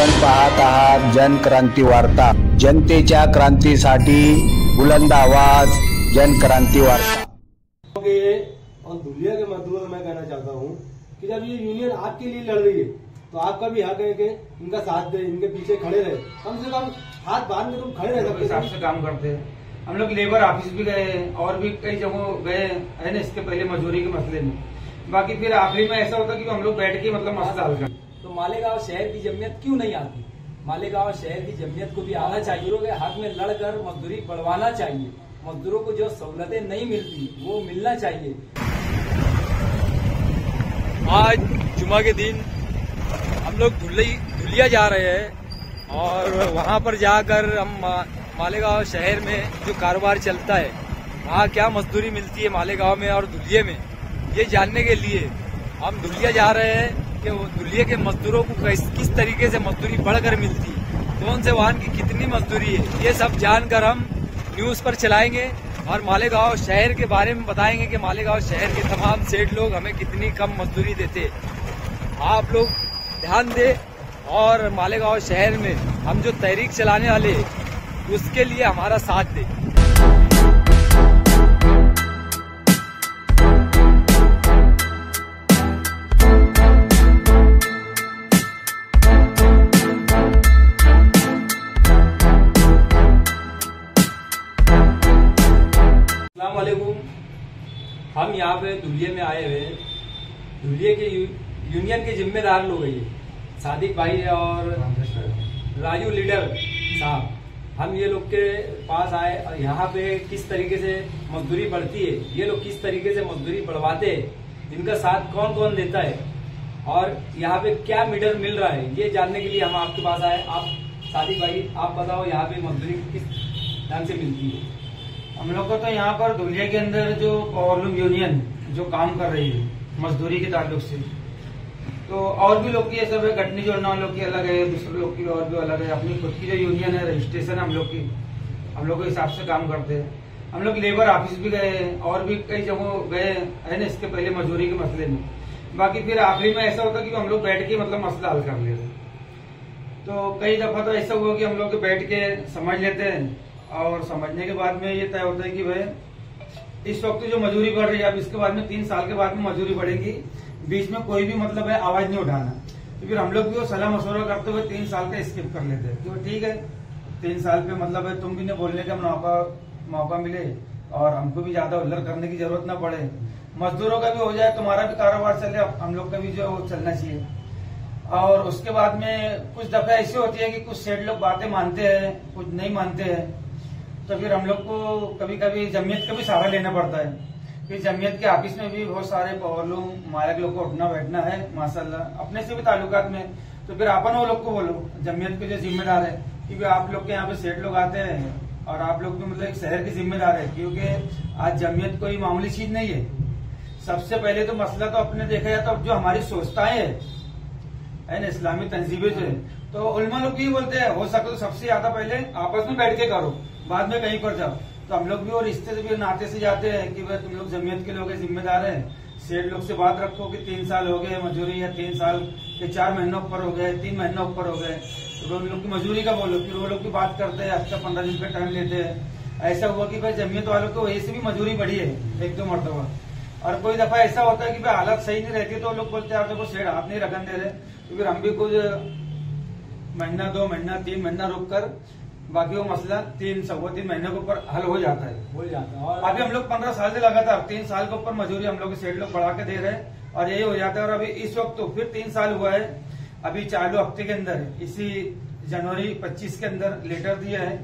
आपण पाहत आहात जनक्रांती वार्ता। जनतेच्या क्रांतीसाठी बुलंद आवाज, जनक्रांती वार्ता। और दुनिया के मजदूरों को मैं कहना चाहता हूँ कि जब ये यूनियन आपके लिए लड़ रही है तो आपका भी हक है कि इनका साथ दे, इनके पीछे खड़े रहे। कम से कम हाथ बांध के तुम खड़े रह सकते। हिसाब से काम करते हैं हम लोग। लेबर ऑफिस भी गए और भी कई जगहों गए है ना, इसके पहले मजदूरी के मसले में। बाकी फिर आखिरी में ऐसा होता कि हम लोग बैठ के मतलब मसला हल कर। तो मालेगांव शहर की जमीयत क्यों नहीं आती? मालेगांव शहर की जमीयत को भी आना चाहिए। मजदूरों के हक में लड़कर मजदूरी बढ़वाना चाहिए। मजदूरों को जो सहूलतें नहीं मिलती वो मिलना चाहिए। आज जुमा के दिन हम लोग धुलिया जा रहे हैं और वहां पर जाकर हम मालेगांव शहर में जो कारोबार चलता है वहाँ क्या मजदूरी मिलती है मालेगांव में और धुलिये में, ये जानने के लिए हम धुलिया जा रहे हैं कि धुलिये के मजदूरों को किस तरीके से मजदूरी बढ़कर मिलती है, कौन से वाहन की कितनी मजदूरी है, ये सब जानकर हम न्यूज पर चलाएंगे और मालेगांव शहर के बारे में बताएंगे कि मालेगांव शहर के तमाम सेठ लोग हमें कितनी कम मजदूरी देते। आप लोग ध्यान दें और मालेगांव शहर में हम जो तहरीक चलाने वाले उसके लिए हमारा साथ दें। हम यहाँ पे धुलिये में आए हुए, धुलिये के यूनियन के जिम्मेदार लोग हैं, सादिक भाई और राजू लीडर साहब। हम ये लोग के पास आए और यहाँ पे किस तरीके से मजदूरी बढ़ती है, ये लोग किस तरीके से मजदूरी बढ़वाते हैं, इनका साथ कौन कौन देता है और यहाँ पे क्या मीटर मिल रहा है, ये जानने के लिए हम आपके पास आए। आप सादिक भाई आप बताओ यहाँ पे मजदूरी किस ढंग से मिलती है? हम लोग को तो यहाँ पर धुलिया के अंदर जो पावरलूम यूनियन जो काम कर रही है मजदूरी के ताल्लुक से, तो और भी लोग की सब है, गठनी जोड़ना लोग की अलग है, दूसरे लोग की और भी अलग है। अपनी खुद की जो यूनियन है, रजिस्ट्रेशन हम लोग की, हम लोग के हिसाब से काम करते हैं। हम लोग लेबर ऑफिस भी गए और भी कई जगहों गए है ना, इसके पहले मजदूरी के मसले में। बाकी फिर आखिरी में ऐसा होता कि हम लोग बैठ के मतलब मसला हल कर लेते। तो कई दफा तो ऐसा हुआ कि हम लोग बैठ के समझ लेते हैं और समझने के बाद में ये तय होता है कि भाई इस वक्त जो मजदूरी बढ़ रही है, अब इसके बाद में 3 साल के बाद में मजदूरी बढ़ेगी, बीच में कोई भी मतलब है आवाज नहीं उठाना। तो फिर हम लोग भी वो सलाह मशवरा करते हुए 3 साल का स्किप कर लेते हैं कि ठीक है 3 साल पे मतलब है तुम भी नहीं बोलने का मौका मिले और हमको भी ज्यादा उल्लर करने की जरूरत ना पड़े, मजदूरों का भी हो जाए, तुम्हारा भी कारोबार चले, हम लोग का भी जो चलना चाहिए। और उसके बाद में कुछ दफे ऐसी होती है कि कुछ सेठ लोग बातें मानते हैं, कुछ नहीं मानते हैं, तो फिर हम लोग को कभी कभी जमीयत का भी सहारा लेना पड़ता है। फिर जमीयत के ऑफिस में भी बहुत सारे पावरलूम मालिक लोग को उठना बैठना है माशाल्लाह, अपने से भी ताल्लुकात में। तो फिर अपन वो लोग को बोलो, जमीयत के जो जिम्मेदार है कि भाई आप लोग के यहाँ पे सेठ लोग आते हैं और आप लोग भी मतलब एक शहर के जिम्मेदार है, क्योंकि आज जमीयत कोई मामूली चीज नहीं है। सबसे पहले तो मसला तो अपने देखा जाए तो जो हमारी सोचताएं है ना, इस्लामी तंजीबें जो है, तो उलमा लोग भी बोलते हैं हो सके तो सबसे ज्यादा पहले आपस में बैठ के करो, बाद में कहीं पर जाओ। तो हम लोग भी और रिश्ते से भी नाते से जाते हैं कि भाई तुम लोग जमीयत के लोग जिम्मेदार हैं, सेठ लोग से बात रखो कि 3 साल हो गए मजदूरी, या 3 साल के 4 महीनों ऊपर हो गए, 3 महीनों ऊपर हो गए, तो उन लोग की मजदूरी का बोलो। फिर वो लोग की बात करते हैं, अच्छा 15 दिन का टाइम लेते हैं। ऐसा हुआ कि भाई जमीयत वालों को वही से भी मजदूरी बढ़ी है 1-2 मरतबा। और कोई दफा ऐसा होता है कि भाई हालत सही नहीं रहती तो लोग बोलते हैं आप देखो सेठ हाथ नहीं रखन दे रहे, तो फिर हम भी कुछ महीना 2 महीना 3 महीना रुक कर बाकी वो मसला 3 महीने के ऊपर हल हो जाता है। और अभी हम लोग 15 साल से लगातार 3 साल के ऊपर मजदूरी हम लोग सेठ लोग बढ़ा के दे रहे हैं और यही हो जाता है। और अभी इस वक्त तो फिर 3 साल हुआ है, अभी चालू हफ्ते के अंदर इसी जनवरी 25 के अंदर लेटर दिया है,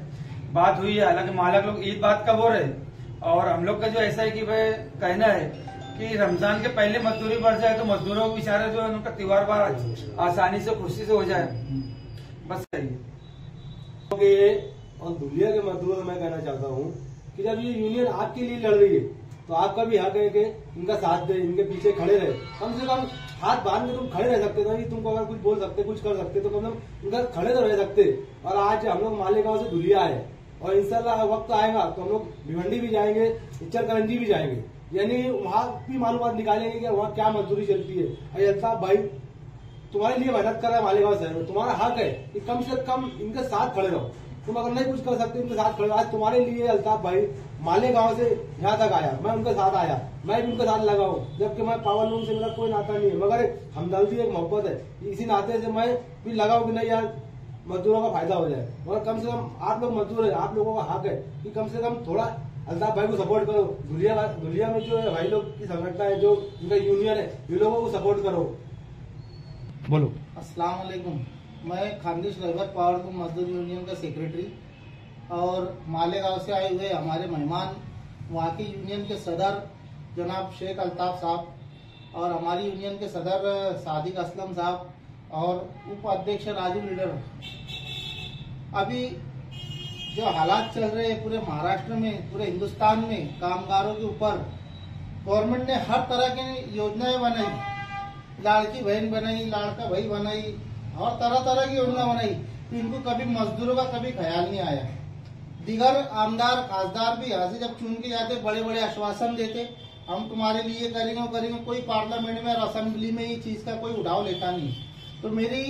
बात हुई है। हालांकि मालिक लोग ईद बात कब हो रहे और हम लोग का जो ऐसा है कि भाई कहना है कि रमजान के पहले मजदूरी बढ़ जाए तो मजदूरों को बेचारे जो है उनका त्योहार बार आसानी से खुशी से हो जाए, बस सही है। और दुनिया के मजदूरों को मैं कहना चाहता हूँ कि जब ये यूनियन आपके लिए लड़ रही है तो आपका भी हक है कि इनका साथ दे, इनके पीछे खड़े रहे। कम से कम हाथ बांध के तुम खड़े रह सकते थे, तुमको अगर कुछ बोल सकते कुछ कर सकते तो कम से कम इनका खड़े तो रह सकते। और आज हम लोग मालेगांव से धुलिया है और इंशाल्लाह वक्त आएगा तो हम लोग भिवंडी भी जाएंगे, इचलकरंजी भी जाएंगे, यानी वहाँ भी मालूमात निकालेंगे कि वहाँ क्या मजदूरी चलती है। अल्ताफ भाई तुम्हारे लिए मेहनत कर रहा है मालेगांव शहर में, तुम्हारा हक है कि कम से कम इनके साथ खड़े रहो। तुम अगर नहीं कुछ कर सकते इनके साथ खड़े रहो। आज तुम्हारे लिए अल्ताफ भाई मालेगांव से यहाँ तक आया, मैं उनके साथ आया, मैं भी उनके साथ लगा हूँ, जबकि मैं पावर लूम से मेरा कोई नाता नहीं है, मगर हमदर्दी एक मोहब्बत है, इसी नाते से मैं भी लगा हूँ कि नहीं यार मजदूरों का फायदा हो जाए। मगर कम से कम आप लोग मजदूर है, आप लोगों का हक है कि कम से कम थोड़ा अल्ताफ भाई को सपोर्ट करो। धुलिया में जो है भाई लोग की संगठन है, जो इनका यूनियन है, ये लोगों को सपोर्ट करो। बोलो। अस्सलाम वालेकुम, मैं खानदेश लेबर पावर लूम मजदूर यूनियन का सेक्रेटरी और मालेगांव से आए हुए हमारे मेहमान वहाँ की यूनियन के सदर जनाब शेख अल्ताफ साहब और हमारी यूनियन के सदर सादिक असलम साहब और उपाध्यक्ष राजू लीडर। अभी जो हालात चल रहे हैं पूरे महाराष्ट्र में, पूरे हिंदुस्तान में, कामगारों के ऊपर गवर्नमेंट ने हर तरह की योजनाएं बनाई, लाड़की बहन बनाई, लाड़का भाई बनाई और तरह तरह की योजना बनाई, तो इनको कभी मजदूरों का कभी ख्याल नहीं आया। दिगर आमदार खासदार भी यहाँ से जब चुन के जाते बड़े बड़े आश्वासन देते, हम तुम्हारे लिए करेंगे वो करेंगे, कोई पार्लियामेंट में और असेंबली में ये चीज का कोई उठाव लेता नहीं। तो मेरी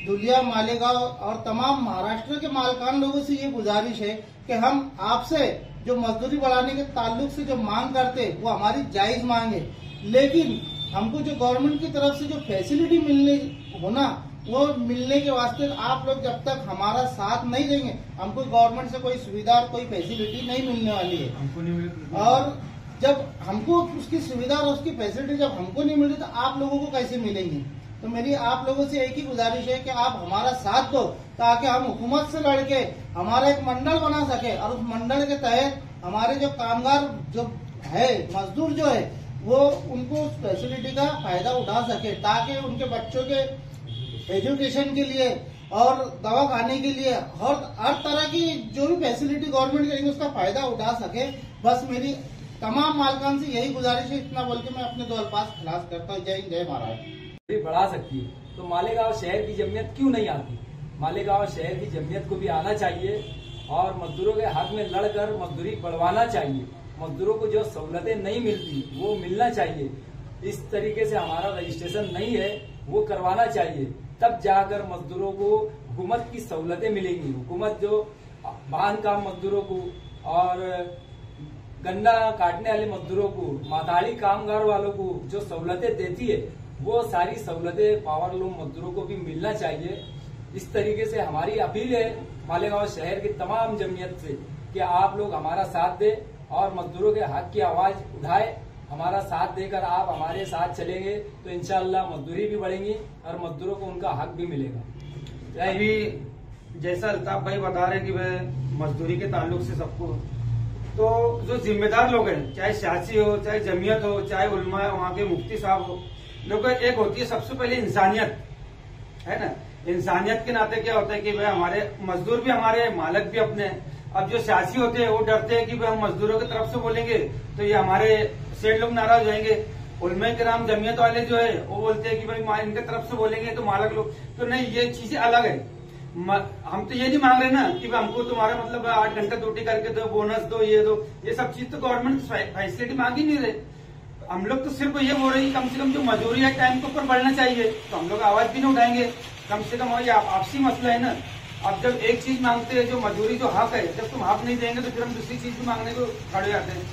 धुलिया, मालेगांव और तमाम महाराष्ट्र के मालकान लोगों से ये गुजारिश है कि हम आपसे जो मजदूरी बढ़ाने के ताल्लुक से जो मांग करते वो हमारी जायज मांग है, लेकिन हमको जो गवर्नमेंट की तरफ से जो फैसिलिटी मिलने होना वो मिलने के वास्ते आप लोग जब तक हमारा साथ नहीं देंगे, हमको गवर्नमेंट से कोई सुविधा और कोई फैसिलिटी नहीं मिलने वाली है। हमको नहीं मिल, और जब हमको उसकी सुविधा और उसकी फैसिलिटी जब हमको नहीं मिल रही तो आप लोगों को कैसे मिलेंगी। तो मेरी आप लोगों से एक ही गुजारिश है कि आप हमारा साथ दो ताकि हम हुकूमत से लड़के हमारा एक मंडल बना सके और उस मंडल के तहत हमारे जो कामगार जो है, मजदूर जो है, वो उनको उस फैसिलिटी का फायदा उठा सके, ताकि उनके बच्चों के एजुकेशन के लिए और दवा खाने के लिए और हर तरह की जो भी फैसिलिटी गवर्नमेंट करेगी उसका फायदा उठा सके। बस मेरी तमाम मालकान से यही गुजारिश है। इतना बोल के मैं अपने दो अल्फाज खलास करता हूँ। जय हिंद, जय महाराज। बढ़ा सकती है तो मालेगांव शहर की जमीयत क्यों नहीं आती? मालेगांव शहर की जमीयत को भी आना चाहिए और मजदूरों के हक में लड़कर मजदूरी बढ़वाना चाहिए। मजदूरों को जो सहूलतें नहीं मिलती वो मिलना चाहिए। इस तरीके से हमारा रजिस्ट्रेशन नहीं है वो करवाना चाहिए, तब जाकर मजदूरों को हुकूमत की सहूलतें मिलेंगी। हुकूमत जो वाहन काम मजदूरों को और गन्ना काटने वाले मजदूरों को, माताड़ी कामगार वालों को जो सहूलतें देती है वो सारी सहूलतें पावर लूम मजदूरों को भी मिलना चाहिए। इस तरीके से हमारी अपील है मालेगांव शहर की तमाम जमीयत से कि आप लोग हमारा साथ दें और मजदूरों के हक की आवाज उठाए। हमारा साथ देकर आप हमारे साथ चलेंगे तो इंशाअल्लाह मजदूरी भी बढ़ेंगी और मजदूरों को उनका हक भी मिलेगा। अभी जैसा अल्ताफ भाई बता रहे कि वह मजदूरी के ताल्लुक से सबको, तो जो जिम्मेदार लोग हैं, चाहे सियासी हो, चाहे जमीयत हो, चाहे उलमा वहाँ के मुफ्ती साहब हो, लोग एक होती है सबसे पहले इंसानियत, है ना। इंसानियत के नाते क्या होता है कि भाई हमारे मजदूर भी हमारे, मालिक भी अपने। अब जो सियासी होते हैं वो डरते हैं कि भाई हम मजदूरों की तरफ से बोलेंगे तो ये हमारे सेठ लोग नाराज होंगे। उलमा किराम जमीयत वाले जो है वो बोलते हैं कि भाई इनके तरफ से बोलेंगे तो मालिक लोग, तो नहीं, ये चीजें अलग है। हम तो ये नहीं मांग रहे ना कि हमको तुम्हारा मतलब 8 घंटा ड्यूटी करके दो, बोनस दो, ये दो, ये सब चीज तो गवर्नमेंट फैसिलिटी मांग ही नहीं रहे। हम लोग तो सिर्फ ये बोल रहे हैं कम से कम जो मजदूरी है टाइम के ऊपर बढ़ना चाहिए, तो हम लोग आवाज भी नहीं उठाएंगे। कम से कम ये आपसी मसला है ना। अब जब एक चीज मांगते हैं जो मजदूरी जो हक है, जब तुम हक नहीं देंगे तो फिर हम दूसरी चीज भी मांगने को खड़े जाते हैं।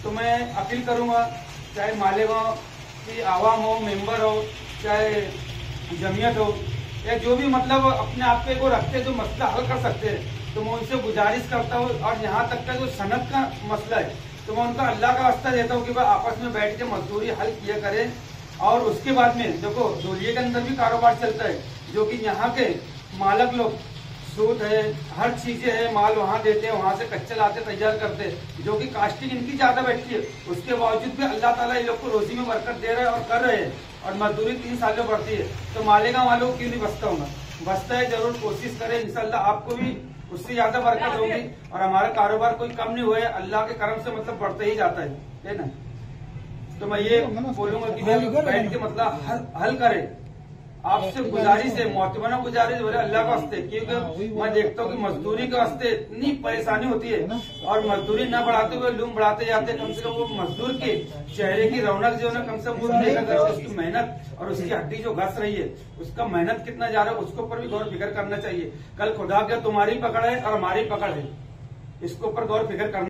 तो मैं अपील करूंगा, चाहे मालेगांव की आवाम हो, मेंबर हो, चाहे जमीयत हो, या जो भी मतलब अपने आप पे को रखते जो मसला हल कर सकते हैं, तो मैं उनसे गुजारिश करता हूँ। और यहाँ तक का जो सनत का मसला है तो मैं उनका अल्लाह का वास्ता देता हूँ कि भाई आपस में बैठ के मजदूरी हल किया करें। और उसके बाद में देखो धुलिया के अंदर भी कारोबार चलता है, जो कि यहाँ के मालक लोग सूद है, हर चीजें है, माल वहाँ देते हैं, वहाँ से कच्चा लाते तैयार करते हैं, जो कि कास्टिंग इनकी ज्यादा बैठती है। उसके बावजूद भी अल्लाह ताला इन लोग को रोजी में बरकत दे रहा है और कर रहे हैं, और मजदूरी 3 साल में बढ़ती है। तो मालेगांव वालों को क्यों नहीं बसता होगा? बसता है, जरूर कोशिश करें, इंशाल्लाह आपको भी उससे ज्यादा बरकत होगी और हमारा कारोबार कोई कम नहीं हुआ है, अल्लाह के करम से मतलब बढ़ते ही जाता है ना। तो मैं ये बोलूंगा कि बैठ के मतलब हल करे, आपसे गुजारिश है, मोहतरमा गुजारिश बोले अल्लाह का वास्ते, क्योंकि मैं देखता हूँ कि मजदूरी के वास्ते इतनी परेशानी होती है और मजदूरी न बढ़ाते हुए लूम बढ़ाते जाते, कम से कम वो मजदूर के चेहरे की रौनक जो है ना, कम से कम वो देखा करो, उसकी मेहनत और उसकी हड्डी जो घस रही है, उसका मेहनत कितना जा रहा है, उसके ऊपर भी गौर फिक्र करना चाहिए। कल खुदा के तुम्हारी पकड़ है और हमारी पकड़ है, इसके ऊपर गौर फिक्र करना